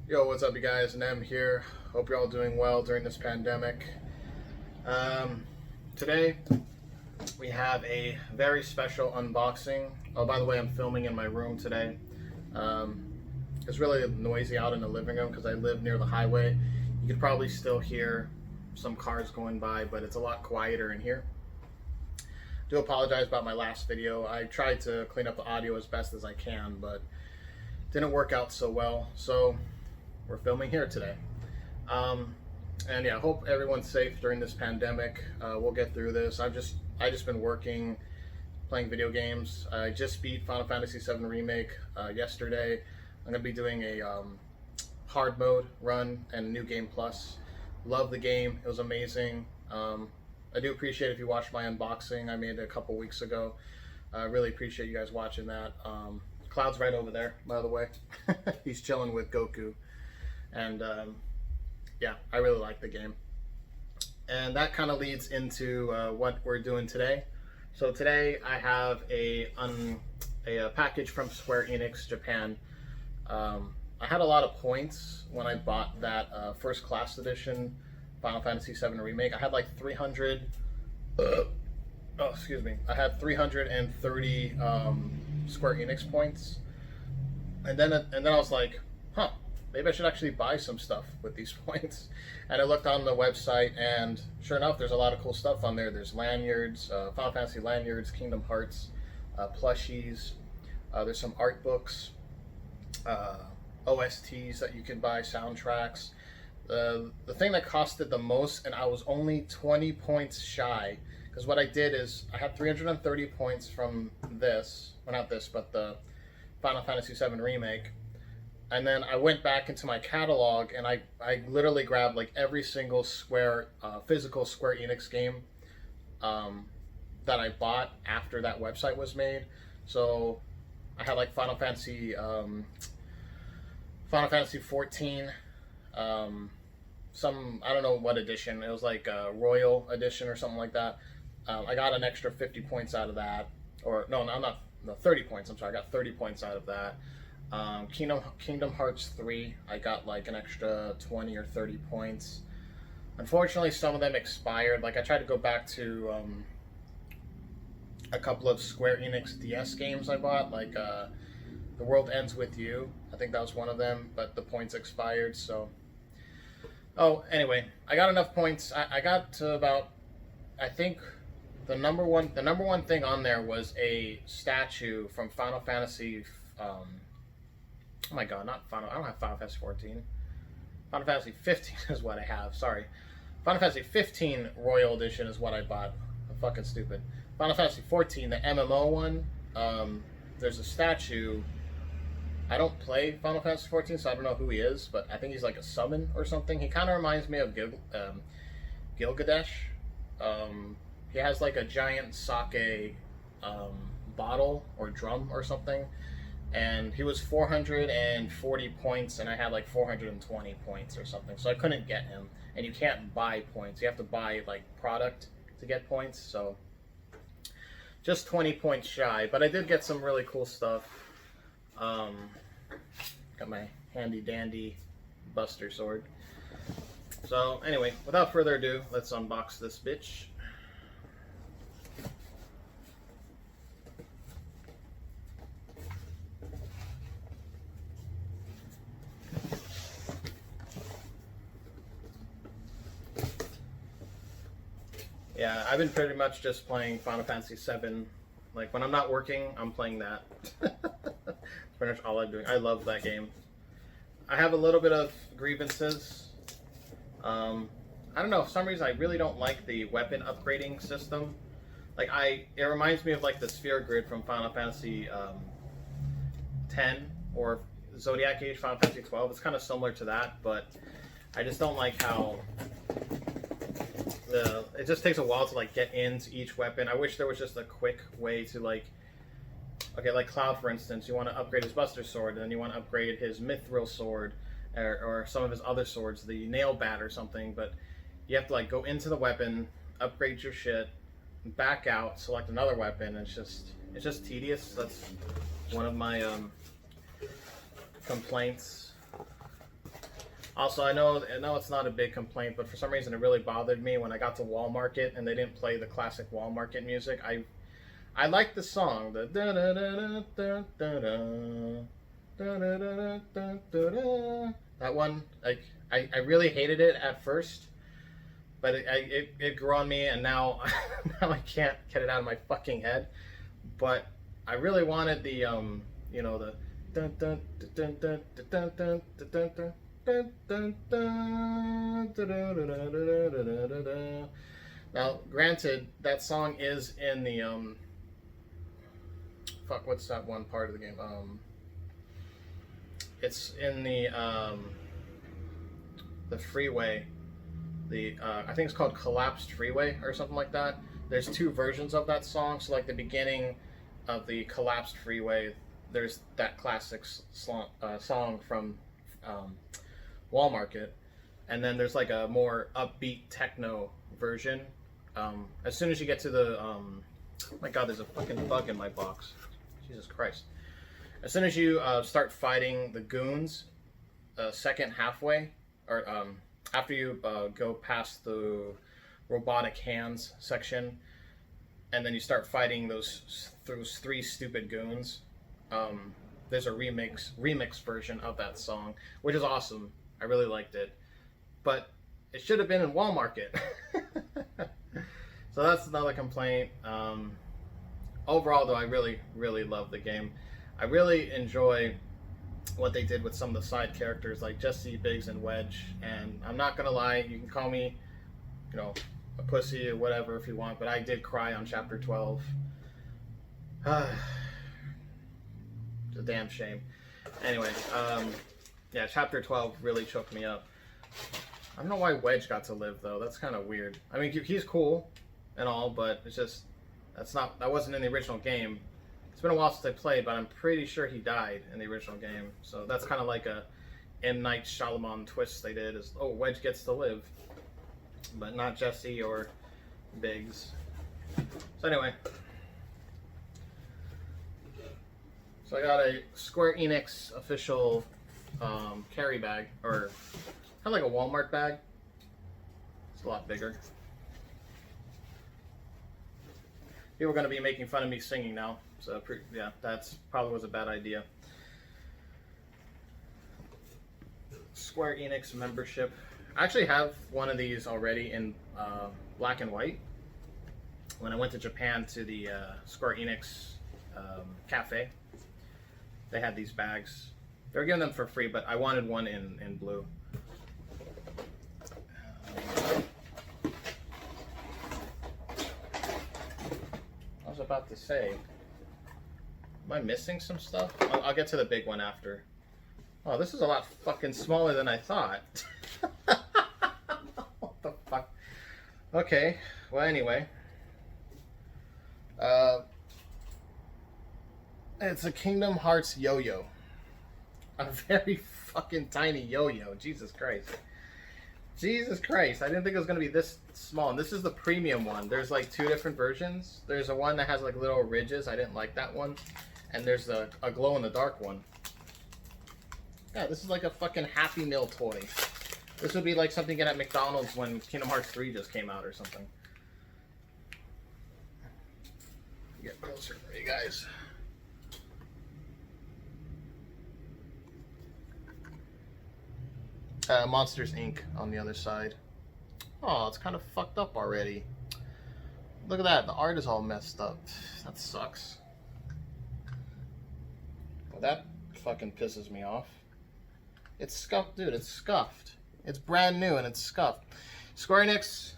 Yo, what's up, you guys? Nem here. Hope you're all doing well during this pandemic. Today, we have a very special unboxing. Oh, by the way, I'm filming in my room today. It's really noisy out in the living room because I live near the highway. You could probably still hear some cars going by, but it's a lot quieter in here. Do apologize about my last video. I tried to clean up the audio as best as I can, but didn't work out so well. So we're filming here today. And yeah, hope everyone's safe during this pandemic. We'll get through this. I just been working, playing video games. I just beat Final Fantasy VII Remake yesterday. I'm gonna be doing a hard mode run and New Game Plus. Love the game. It was amazing. I do appreciate if you watched my unboxing I made a couple weeks ago. I really appreciate you guys watching that. Cloud's right over there, by the way. He's chilling with Goku. And yeah, I really like the game. And that kind of leads into what we're doing today. So today I have a package from Square-Enix Japan. I had a lot of points when I bought that first class edition Final Fantasy VII Remake. I had like 300. Oh, excuse me. I had 330 Square Enix points, and then I was like, huh, maybe I should actually buy some stuff with these points. And I looked on the website, and sure enough, there's a lot of cool stuff on there. There's lanyards, Final Fantasy lanyards, Kingdom Hearts, plushies. There's some art books, OSTs that you can buy, soundtracks. The thing that costed the most, and I was only 20 points shy, because what I did is I had 330 points from this, well, not this, but the Final Fantasy VII Remake, and then I went back into my catalog and I literally grabbed like every single physical Square Enix game that I bought after that website was made. So I had like Final Fantasy 14, some, I don't know what edition, it was like a Royal Edition or something like that. I got an extra 50 points out of that, or no, 30 points, I'm sorry, I got 30 points out of that. Kingdom Hearts 3, I got like an extra 20 or 30 points. Unfortunately, some of them expired. Like I tried to go back to a couple of Square Enix DS games I bought, like The World Ends With You. I think that was one of them, but the points expired, so. Oh, anyway, I got enough points. I got to about, I think the number one thing on there was a statue from Final Fantasy, oh my god, not Final, I don't have Final Fantasy 14. Final Fantasy 15 is what I have, sorry. Final Fantasy 15 Royal Edition is what I bought. I'm fucking stupid. Final Fantasy 14, the MMO one, there's a statue. I don't play Final Fantasy 14, so I don't know who he is, but I think he's like a summon or something. He kind of reminds me of Gilgamesh. He has like a giant sake bottle or drum or something, and he was 440 points, and I had like 420 points or something, so I couldn't get him. And you can't buy points; you have to buy like product to get points. So just 20 points shy, but I did get some really cool stuff. Got my handy dandy Buster sword. So anyway, without further ado, let's unbox this bitch. Yeah, I've been pretty much just playing Final Fantasy VII. Like, when I'm not working, I'm playing that. That's pretty much all I'm doing. I love that game. I have a little bit of grievances. I don't know, for some reason I really don't like the weapon upgrading system. Like, it reminds me of like the sphere grid from Final Fantasy 10 or Zodiac Age Final Fantasy 12. It's kind of similar to that, but I just don't like how it just takes a while to like get into each weapon. I wish there was just a quick way to like, okay, like Cloud for instance, you want to upgrade his Buster sword, and then you want to upgrade his Mithril sword, or some of his other swords, the Nail Bat or something, but you have to like go into the weapon, upgrade your shit, back out, select another weapon. It's just tedious. That's one of my complaints. Also, I know it's not a big complaint, but for some reason it really bothered me when I got to Wall Market and they didn't play the classic Wall Market music. I like the song, the da da da da da da da da da da da. That one, like I really hated it at first, but it grew on me, and now now I can't get it out of my fucking head. But I really wanted the the dun dun dun dun dun dun dun dun dun. Now, granted, that song is in the fuck. What's that one part of the game? It's in the freeway. I think it's called Collapsed Freeway or something like that. There's two versions of that song. So, like the beginning of the Collapsed Freeway, there's that classic song from Wall Market, and then there's like a more upbeat techno version. As soon as you get to the oh my god, there's a fucking bug in my box. Jesus Christ. As soon as you start fighting the goons, second halfway, or after you go past the robotic hands section, and then you start fighting those three stupid goons, there's a remix version of that song, which is awesome. I really liked it, but it should have been in Wall Market. So that's another complaint. Overall, though, I really, really love the game. I really enjoy what they did with some of the side characters like Jesse, Biggs, and Wedge. And I'm not gonna lie, you can call me, a pussy or whatever if you want, but I did cry on Chapter 12. It's a damn shame. Anyway, yeah, Chapter 12 really choked me up. I don't know why Wedge got to live though. That's kind of weird. I mean, he's cool and all, but it's just that wasn't in the original game. It's been a while since I played, but I'm pretty sure he died in the original game. So that's kind of like a M. Night Shyamalan twist they did. Is Wedge gets to live, but not Jesse or Biggs. So anyway, so I got a Square-Enix official carry bag, or kind of like a Walmart bag. It's a lot bigger. People are going to be making fun of me singing now, so yeah, that's probably was a bad idea. Square-Enix membership. I actually have one of these already in black and white. When I went to Japan to the Square-Enix cafe, they had these bags. They were giving them for free, but I wanted one in blue. I was about to say, am I missing some stuff? I'll get to the big one after. Oh, this is a lot fucking smaller than I thought. What the fuck? Okay, well anyway. It's a Kingdom Hearts yo-yo. A very fucking tiny yo-yo. Jesus Christ. Jesus Christ. I didn't think it was going to be this small. And this is the premium one. There's like two different versions. There's a one that has like little ridges. I didn't like that one. And there's a glow-in-the-dark one. Yeah, this is like a fucking Happy Meal toy. This would be like something you get at McDonald's when Kingdom Hearts 3 just came out or something. Get closer for you guys. Monsters Inc. on the other side. Oh, it's kind of fucked up already. Look at that. The art is all messed up. That sucks. Well, that fucking pisses me off. It's scuffed, dude. It's scuffed. It's brand new and it's scuffed. Square-Enix,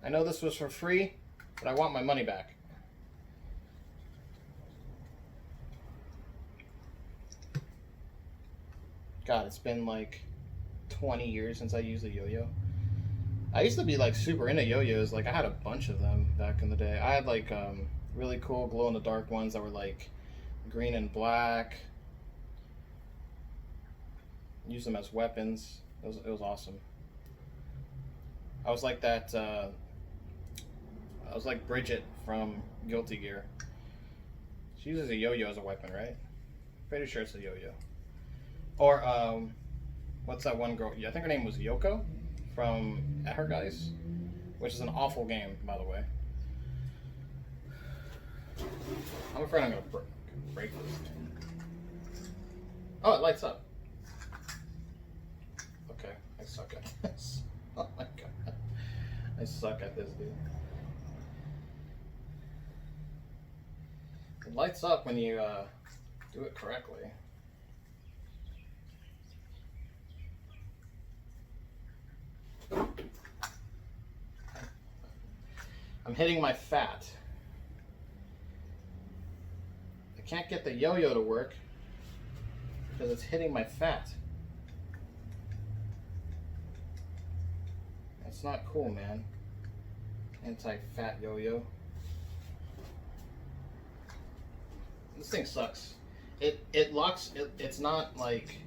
I know this was for free, but I want my money back. God, it's been like 20 years since I used a yo-yo. I used to be like super into yo-yos. Like I had a bunch of them back in the day. I had like really cool glow-in-the-dark ones that were like green and black. Use them as weapons. It was awesome. I was like that. I was like Bridget from Guilty Gear. She uses a yo-yo as a weapon, right? Pretty sure it's a yo-yo. Or what's that one girl? Yeah, I think her name was Yoko from Guys, which is an awful game, by the way. I'm afraid I'm gonna break this thing. Oh, it lights up. Okay, I suck at this. Oh my god, I suck at this, dude. It lights up when you do it correctly. I'm hitting my fat. I can't get the yo-yo to work because it's hitting my fat. That's not cool, man. Anti-fat yo-yo. This thing sucks. It locks. It's not like.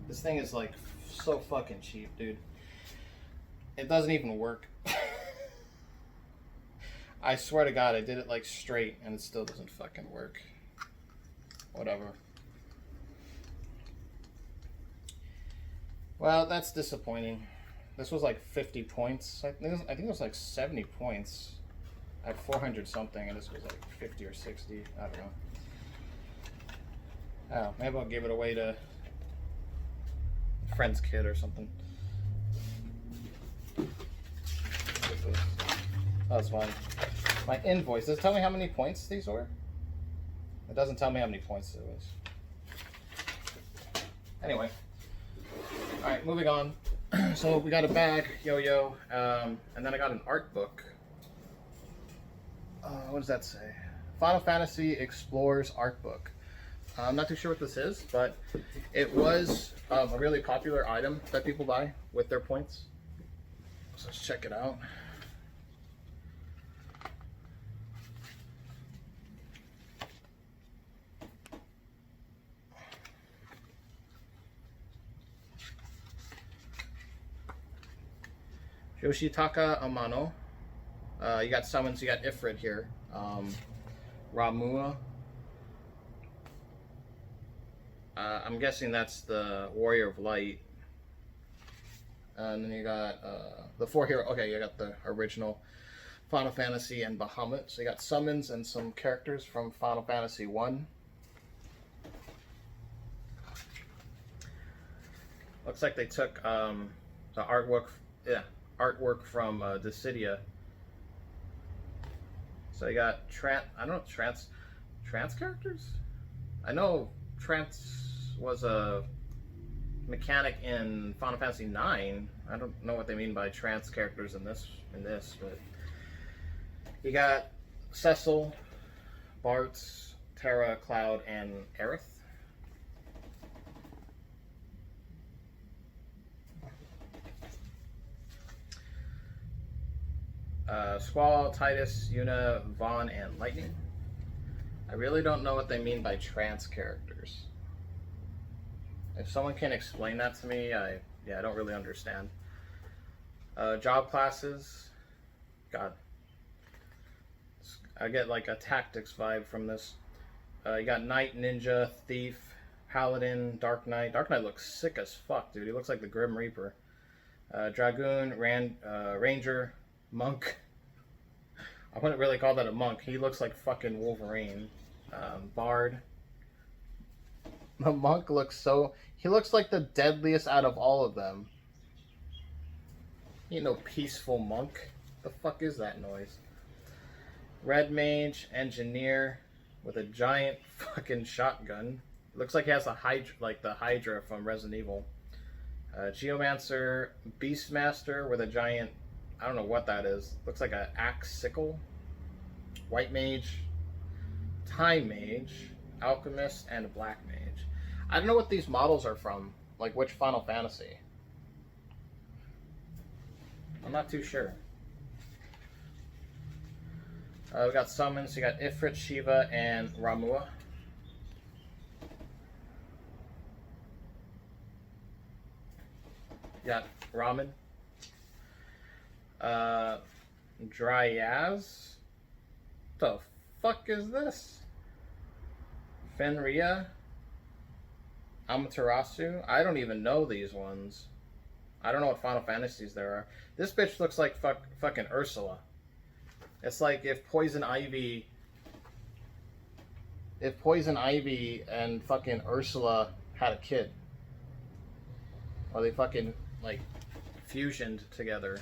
This thing is like so fucking cheap, dude. It doesn't even work. I swear to God, I did it like straight and it still doesn't fucking work. Whatever. Well, that's disappointing. This was like 50 points. I think it was like 70 points at 400 something, and this was like 50 or 60. I don't know. Oh, maybe I'll give it away to a friend's kid or something. Oh, that's fine. My invoice. Does it tell me how many points these were? It doesn't tell me how many points it was. Anyway. Alright, moving on. So we got a bag, yo-yo, and then I got an art book. What does that say? Final Fantasy Explorers art book. I'm not too sure what this is, but it was a really popular item that people buy with their points. So let's check it out. Yoshitaka Amano. You got summons, you got Ifrit here. Ramua. I'm guessing that's the Warrior of Light. And then you got the four hero. Okay, you got the original Final Fantasy and Bahamut. So you got summons and some characters from Final Fantasy 1. Looks like they took the artwork. Yeah. Artwork from Dissidia. So you got I don't know, trans characters? I know trans was a mechanic in Final Fantasy 9. I don't know what they mean by trans characters in this, but you got Cecil, Bartz, Terra, Cloud, and Aerith. Squall, Titus, Yuna, Vaughn, and Lightning. I really don't know what they mean by trans characters. If someone can explain that to me, I don't really understand. Job classes. God. I get like a tactics vibe from this. You got Knight, Ninja, Thief, Paladin, Dark Knight. Dark Knight looks sick as fuck, dude. He looks like the Grim Reaper. Dragoon, Ranger, Monk. I wouldn't really call that a monk. He looks like fucking Wolverine. Bard. The monk looks he looks like the deadliest out of all of them. You know, peaceful monk. The fuck is that noise? Red Mage, Engineer with a giant fucking shotgun. Looks like he has a Hydra, like the Hydra from Resident Evil. Geomancer, Beastmaster with a giant, I don't know what that is. Looks like an axe sickle. White Mage, Time Mage, Alchemist, and Black Mage. I don't know what these models are from. Like which Final Fantasy. I'm not too sure. We got summons. You got Ifrit, Shiva, and Ramua. You got Ramen. Dryaz. What the fuck is this? Fenria, Amaterasu. I don't even know these ones. I don't know what Final Fantasies there are. This bitch looks like fucking Ursula. It's like if Poison Ivy and fucking Ursula had a kid. Or they fucking, like, fusioned together.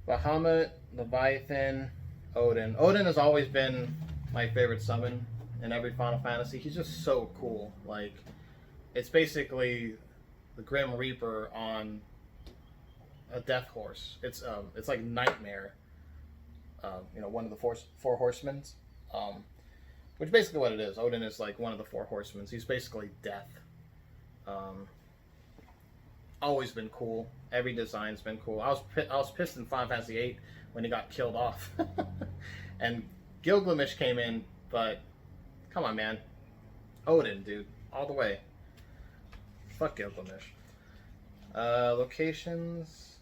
Bahamut, Leviathan, Odin. Odin has always been my favorite summon in every Final Fantasy. He's just so cool. Like, it's basically the Grim Reaper on a death horse. It's like Nightmare. One of the four horsemen. Which is basically what it is. Odin is like one of the four horsemen. He's basically death. Always been cool. Every design's been cool. I was pissed in Final Fantasy VIII when he got killed off. And Gilgamesh came in, but come on, man. Odin, dude. All the way. Fuck Gilgamesh. Locations.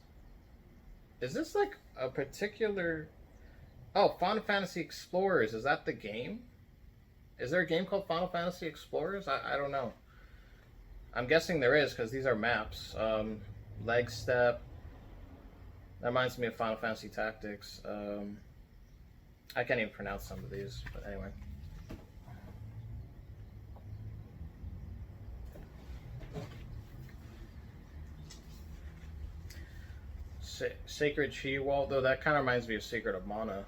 Is this like a particular... Oh, Final Fantasy Explorers. Is that the game? Is there a game called Final Fantasy Explorers? I don't know. I'm guessing there is, because these are maps. Leg Step. That reminds me of Final Fantasy Tactics. I can't even pronounce some of these, but anyway. Sacred Chi Wall, though that kind of reminds me of Secret of Mana.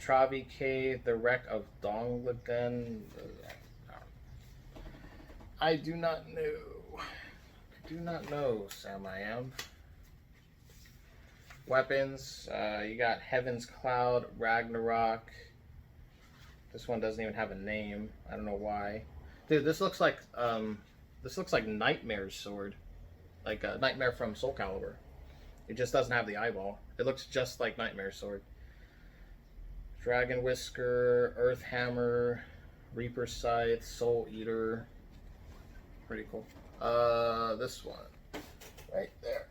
Travi Cave, the Wreck of Dongladen. I do not know. I do not know, Sam I am. Weapons, you got Heaven's Cloud, Ragnarok. This one doesn't even have a name. I don't know why. Dude, this looks like Nightmare's sword. Like a Nightmare from Soul Calibur. It just doesn't have the eyeball. It looks just like Nightmare's sword. Dragon Whisker, Earth Hammer, Reaper Scythe, Soul Eater. Pretty cool. This one. Right there.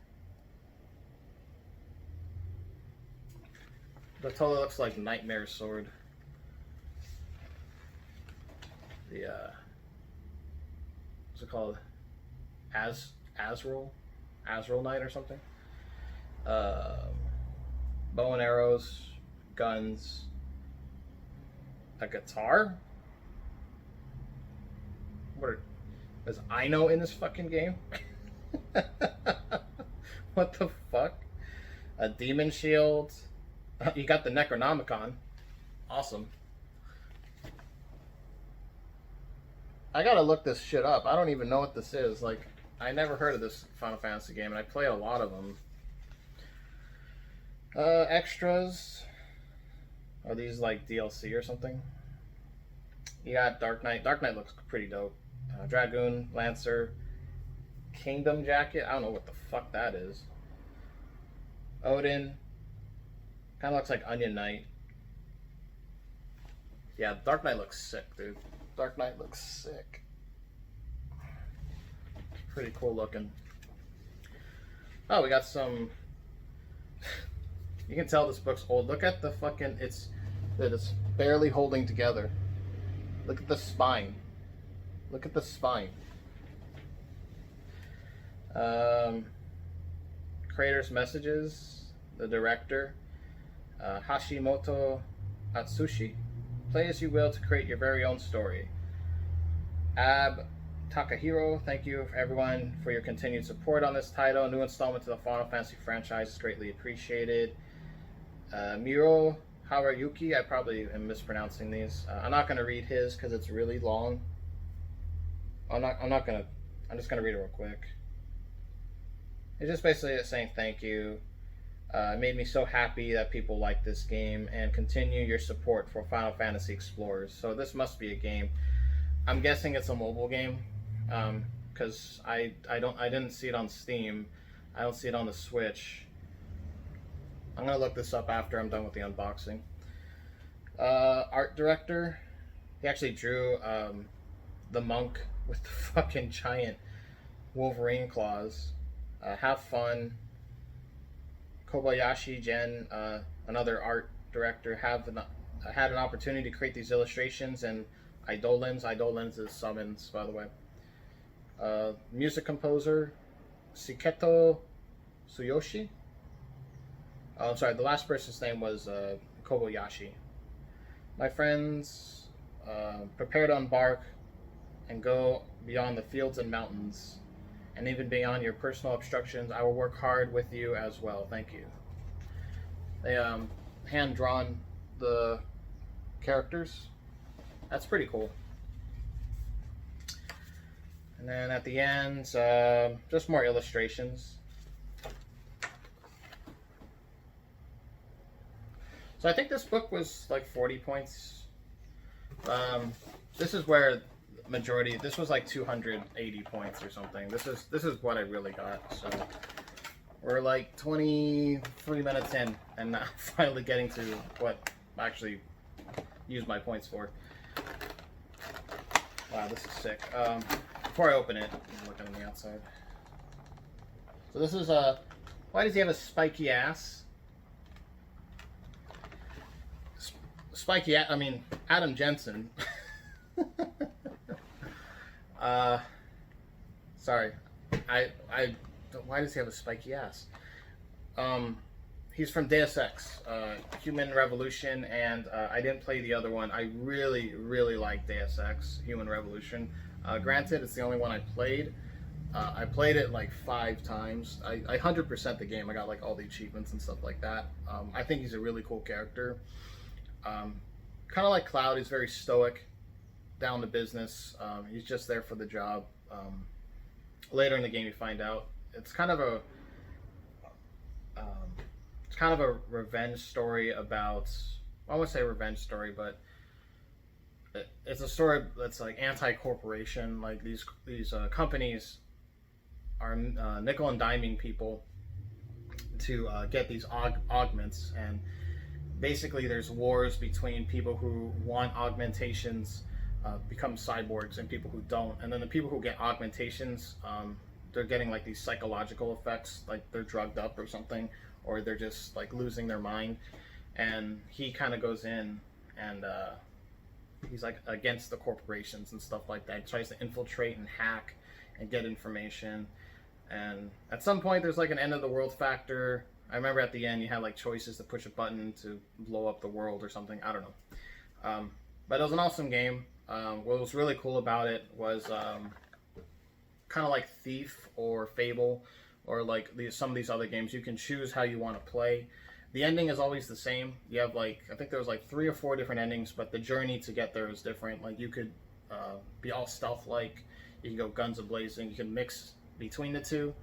That totally looks like Nightmare's sword. The, what's it called? Azrael Knight or something? Bow and arrows, guns, a guitar? Is Ino in this fucking game? What the fuck? A demon shield. You got the Necronomicon. Awesome. I gotta look this shit up. I don't even know what this is. Like, I never heard of this Final Fantasy game, and I played a lot of them. Extras. Are these like DLC or something? You got Dark Knight. Dark Knight looks pretty dope. Dragoon, Lancer, Kingdom Jacket. I don't know what the fuck that is. Odin. Kind of looks like Onion Knight. Yeah, Dark Knight looks sick, dude. Dark Knight looks sick. Pretty cool looking. Oh, we got some... You can tell this book's old. Look at the fucking... It's barely holding together. Look at the spine. Look at the spine. Creator's Messages. The director. Hashimoto Atsushi. Play as you will to create your very own story. Ab Takahiro, thank you everyone for your continued support on this title. New installment to the Final Fantasy franchise is greatly appreciated. Miro Harayuki, I probably am mispronouncing these. I'm not going to read his because it's really long. I'm just going to read it real quick. It's just basically saying thank you. It made me so happy that people like this game and continue your support for Final Fantasy Explorers. So this must be a game. I'm guessing it's a mobile game because I didn't see it on Steam. I don't see it on the Switch. I'm gonna look this up after I'm done with the unboxing. Art director, he actually drew the monk with the fucking giant Wolverine claws. Have fun. Kobayashi Gen, another art director. Have I had an opportunity to create these illustrations and Eidolons. Eidolons is summons, by the way. Music composer Siketo Tsuyoshi. Oh, I'm sorry, the last person's name was Kobayashi. My friends, prepare to embark and go beyond the fields and mountains, and even beyond your personal obstructions. I will work hard with you as well. Thank you. They hand drawn the characters. That's pretty cool. And then at the end, just more illustrations. So I think this book was like 40 points. This is where majority. This was like 280 points or something. This is what I really got. So we're like 23 minutes in, and now finally getting to what I actually used my points for. Wow, this is sick. Before I open it, I'm looking on the outside. So this is why does he have a spiky ass? Spiky, I mean, Adam Jensen. Sorry. Why does he have a spiky ass? He's from Deus Ex, Human Revolution, and I didn't play the other one. I really, really like Deus Ex, Human Revolution. Granted, it's the only one I played. I played it like 5 times. I 100% the game. I got like all the achievements and stuff like that. I think he's a really cool character. Kind of like Cloud, he's very stoic, down to business. He's just there for the job. Later in the game, you find out it's kind of a revenge story about. I won't say revenge story, but it's a story that's like anti-corporation. Like these companies are nickel and diming people to get these augments, and basically there's wars between people who want augmentations become cyborgs and people who don't, and then the people who get augmentations, they're getting like these psychological effects, like they're drugged up or something, or they're just like losing their mind. And he kind of goes in and he's like against the corporations and stuff like that. He tries to infiltrate and hack and get information, and at some point there's like an end of the world factor. I remember at the end you had like choices to push a button to blow up the world or something. I don't know. But it was an awesome game. What was really cool about it was kind of like Thief or Fable or like some of these other games. You can choose how you want to play. The ending is always the same. You have like, I think there was like 3 or 4 different endings, but the journey to get there is different. Like you could be all stealth-like. You can go guns a-blazing. You can mix between the two.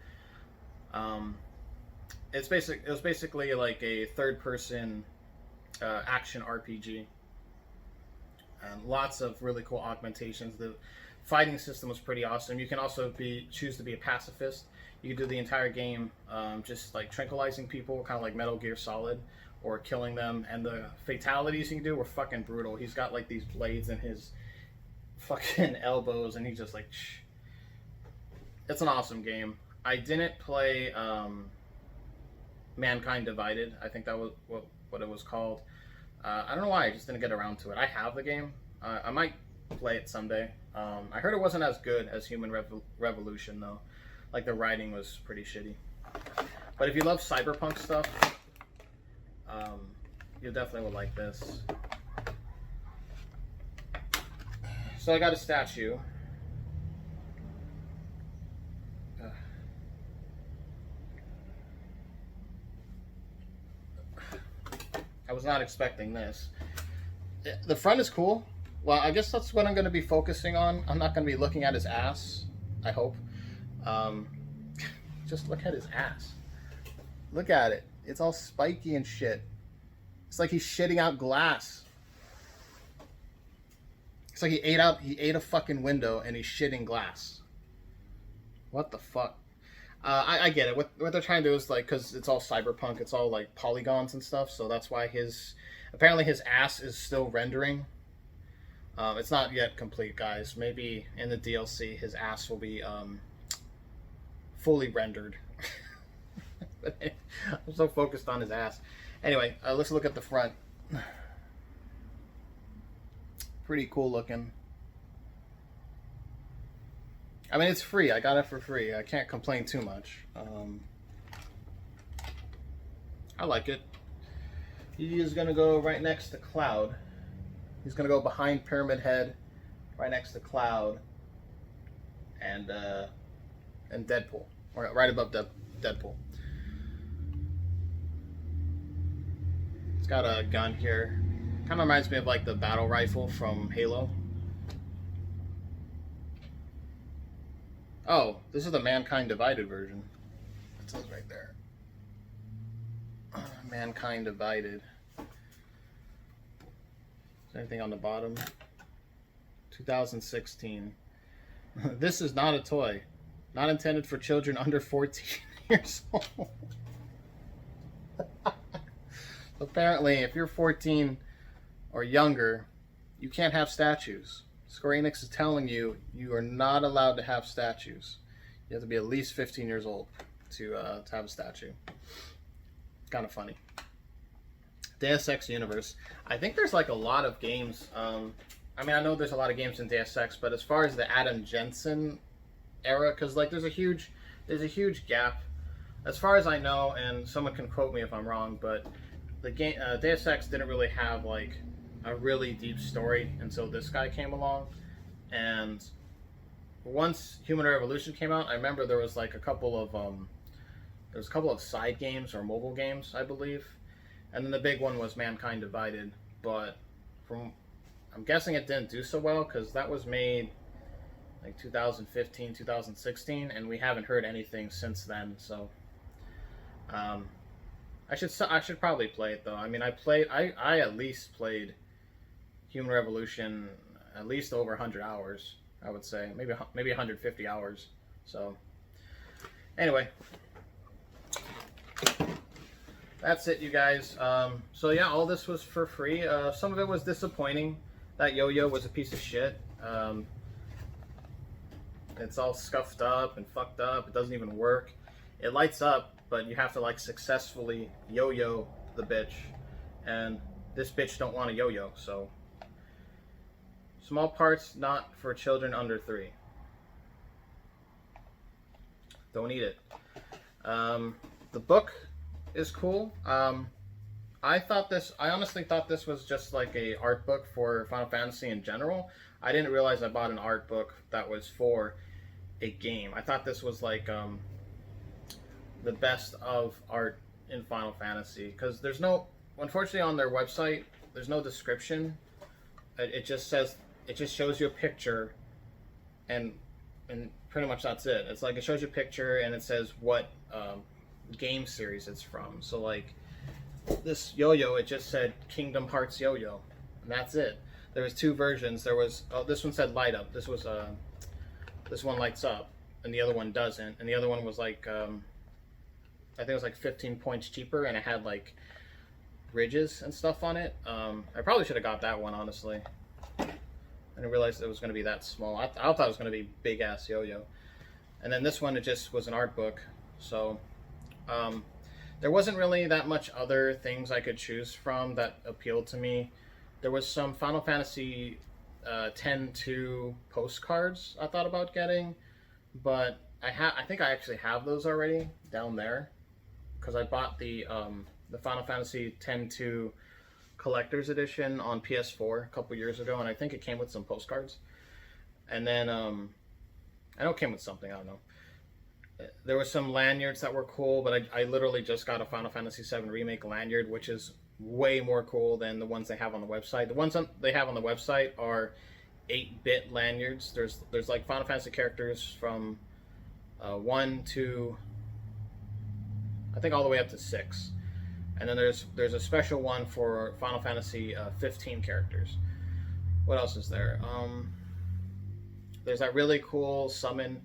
It was basically like a third-person action RPG, and lots of really cool augmentations. The fighting system was pretty awesome. You can also choose to be a pacifist. You can do the entire game just like tranquilizing people, kind of like Metal Gear Solid, or killing them. And the fatalities you can do were fucking brutal. He's got like these blades in his fucking elbows, and he's just like, shh. It's an awesome game. I didn't play Mankind Divided. I think that was what it was called. I don't know why I just didn't get around to it. I have the game. I might play it someday. I heard it wasn't as good as Human Revolution though. Like the writing was pretty shitty. But if you love cyberpunk stuff, you definitely will like this. So I got a statue. I was not expecting this. The front is cool. Well, I guess that's what I'm going to be focusing on. I'm not going to be looking at his ass, I hope. Just look at his ass. Look at it. It's all spiky and shit. It's like he's shitting out glass. It's like he ate a fucking window and he's shitting glass. What the fuck? I get it. What they're trying to do is like, because it's all cyberpunk, it's all like polygons and stuff, so that's why apparently his ass is still rendering. It's not yet complete, guys. Maybe in the DLC his ass will be fully rendered. But I'm so focused on his ass. Anyway, let's look at the front. Pretty cool looking. I mean, it's free. I got it for free. I can't complain too much. I like it. He is going to go right next to Cloud. He's going to go behind Pyramid Head, right next to Cloud, and Deadpool, or right above Deadpool. It's got a gun here. Kind of reminds me of like the battle rifle from Halo. Oh, this is the Mankind Divided version. It says right there. Mankind Divided. Is there anything on the bottom? 2016. This is not a toy. Not intended for children under 14 years old. Apparently, if you're 14 or younger, you can't have statues. Square-Enix is telling you you are not allowed to have statues. You have to be at least 15 years old to have a statue. It's kind of funny. Deus Ex universe. I think there's like a lot of games. I mean, I know there's a lot of games in Deus Ex, but as far as the Adam Jensen era, because like there's a huge gap. As far as I know, and someone can quote me if I'm wrong, but the game Deus Ex didn't really have like a really deep story until this guy came along. And once Human Revolution came out, I remember there was like a couple of side games or mobile games, I believe, and then the big one was Mankind Divided. But I'm guessing it didn't do so well because that was made like 2015, 2016, and we haven't heard anything since then. So I should probably play it though. I mean, I at least played Human Revolution at least over 100 hours, I would say. Maybe 150 hours. So anyway, that's it, you guys. So yeah, all this was for free. Some of it was disappointing. That yo-yo was a piece of shit. It's all scuffed up and fucked up. It doesn't even work. It lights up, but you have to like successfully yo-yo the bitch. And this bitch don't want to yo-yo, so. Small parts not for children under 3. Don't eat it. The book is cool. I honestly thought this was just like a art book for Final Fantasy in general. I didn't realize I bought an art book that was for a game. I thought this was like the best of art in Final Fantasy, because there's no, unfortunately on their website, there's no description. It just shows you a picture, and pretty much that's it. It's like it shows you a picture and it says what game series it's from. So like this yo-yo, it just said Kingdom Hearts yo-yo, and that's it. There was 2 versions. There was this one said light up. This one lights up, and the other one doesn't. And the other one was like I think it was like 15 points cheaper, and it had like ridges and stuff on it. I probably should have got that one, honestly. I didn't realize it was going to be that small. I thought it was going to be big ass yo-yo. And then this one, it just was an art book. So there wasn't really that much other things I could choose from that appealed to me. There was some Final Fantasy X-2 postcards I thought about getting, but I think I actually have those already down there, because I bought the Final Fantasy X-2 collector's edition on PS4 a couple years ago, and I think it came with some postcards. And then I know it came with something, I don't know. There were some lanyards that were cool, but I literally just got a Final Fantasy VII Remake lanyard, which is way more cool than the ones they have on the website. The ones they have on the website are 8-bit lanyards. There's like Final Fantasy characters from 1 to I think all the way up to 6. And then there's a special one for Final Fantasy 15 characters. What else is there? There's that really cool summon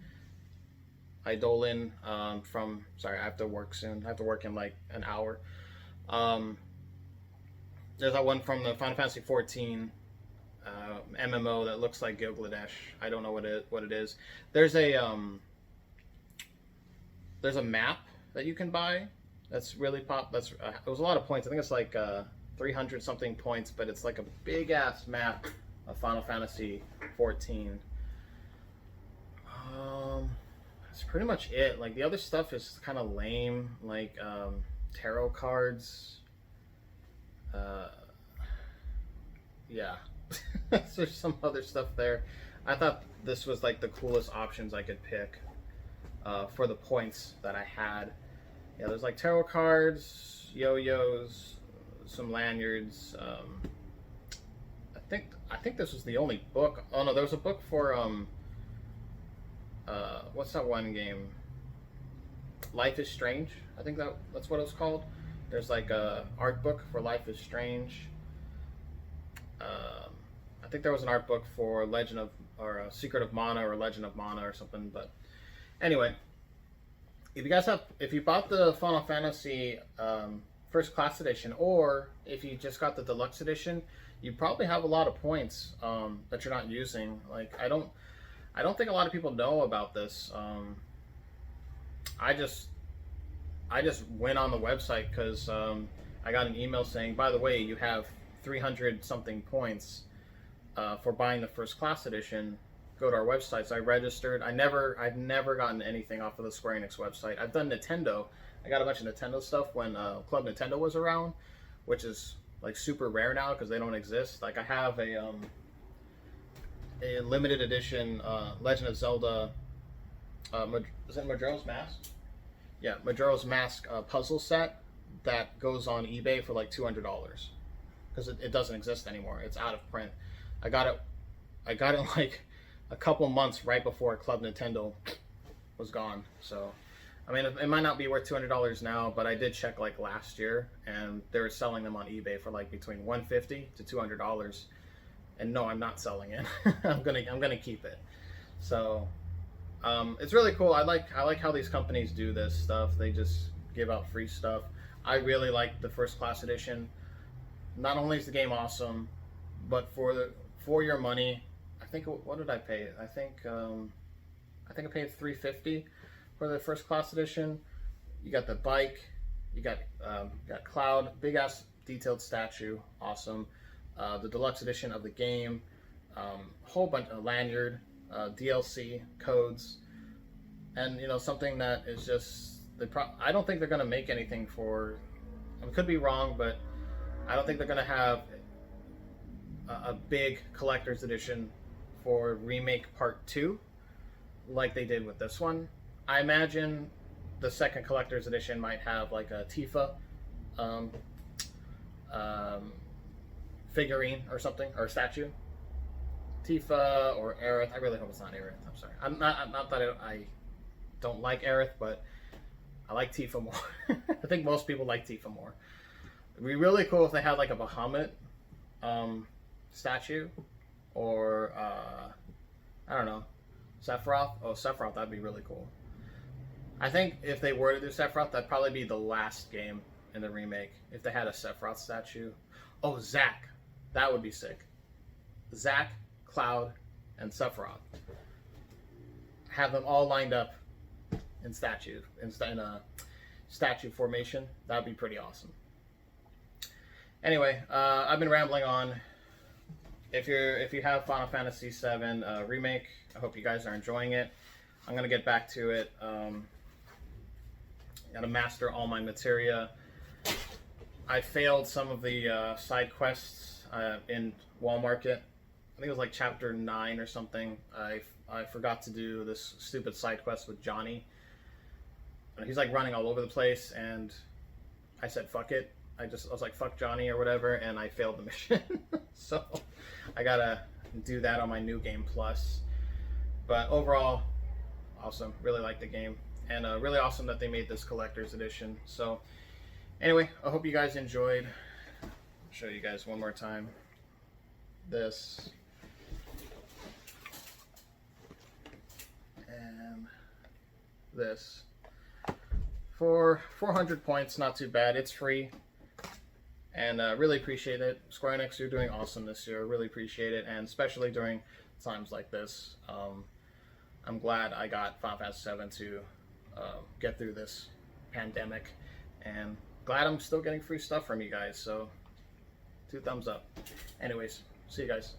Eidolon from... Sorry, I have to work soon. I have to work in like an hour. There's that one from the Final Fantasy 14 MMO that looks like Gilgamesh. I don't know what it is. There's a map that you can buy. That's really it was a lot of points. I think it's like 300 something points, but it's like a big ass map Final Fantasy 14. That's pretty much it. Like the other stuff is kind of lame, like tarot cards. Yeah, there's some other stuff there. I thought this was like the coolest options I could pick for the points that I had. Yeah, there's like tarot cards, yo-yos, some lanyards. I think this was the only book. Oh no, there was a book for what's that one game? Life is Strange. I think that's what it was called. There's like a art book for Life is Strange. I think there was an art book for Secret of Mana or Legend of Mana or something. But anyway, if you bought the Final Fantasy First Class Edition, or if you just got the Deluxe Edition, you probably have a lot of points that you're not using. Like I don't think a lot of people know about this. I just went on the website because I got an email saying, by the way, you have 300 something points for buying the First Class Edition. Go to our website. So I registered. I've never gotten anything off of the Square-Enix website. I've done Nintendo. I got a bunch of Nintendo stuff when Club Nintendo was around, which is like super rare now because they don't exist. Like I have a limited edition Legend of Zelda. Is it Majora's Mask? Yeah, Majora's Mask puzzle set that goes on eBay for like $200 because it doesn't exist anymore. It's out of print. I got it like a couple months right before Club Nintendo was gone. So, I mean, it might not be worth $200 now, but I did check like last year, and they were selling them on eBay for like between $150 to $200. And no, I'm not selling it. I'm gonna keep it. So, it's really cool. I like how these companies do this stuff. They just give out free stuff. I really like the First Class Edition. Not only is the game awesome, but for your money, I think, what did I pay? I think I paid $350 for the First Class Edition. You got the bike, you got Cloud, big ass detailed statue, awesome. The deluxe edition of the game, whole bunch of lanyard, DLC codes, and something that is just I don't think they're gonna make anything for. I could be wrong, but I don't think they're gonna have a big collector's edition for Remake Part 2 like they did with this one. I imagine the second collector's edition might have like a Tifa figurine or something, or statue. Tifa or Aerith. I really hope it's not Aerith. I'm sorry. I'm not that I don't like Aerith, but I like Tifa more. I think most people like Tifa more. It'd be really cool if they had like a Bahamut statue, or I don't know, Sephiroth. Oh, Sephiroth, that'd be really cool. I think if they were to do Sephiroth, that'd probably be the last game in the remake. If they had a Sephiroth statue. Oh, Zack. That would be sick. Zack, Cloud, and Sephiroth. Have them all lined up in a statue formation. That'd be pretty awesome. Anyway, I've been rambling on. If you have Final Fantasy VII Remake, I hope you guys are enjoying it. I'm gonna get back to it. Gotta master all my materia. I failed some of the side quests in Walmarket. I think it was like chapter 9 or something. I forgot to do this stupid side quest with Johnny. He's like running all over the place, and I said fuck it. I was like fuck Johnny or whatever, and I failed the mission. So I gotta do that on my new game plus. But overall, awesome. Really like the game, and really awesome that they made this collector's edition. So anyway, I hope you guys enjoyed. I'll show you guys one more time. This. And this. For 400 points, not too bad. It's free. And really appreciate it. Square-Enix, you're doing awesome this year. Really appreciate it. And especially during times like this. I'm glad I got Final Fantasy VII to get through this pandemic. And glad I'm still getting free stuff from you guys. So 2 thumbs up. Anyways, see you guys.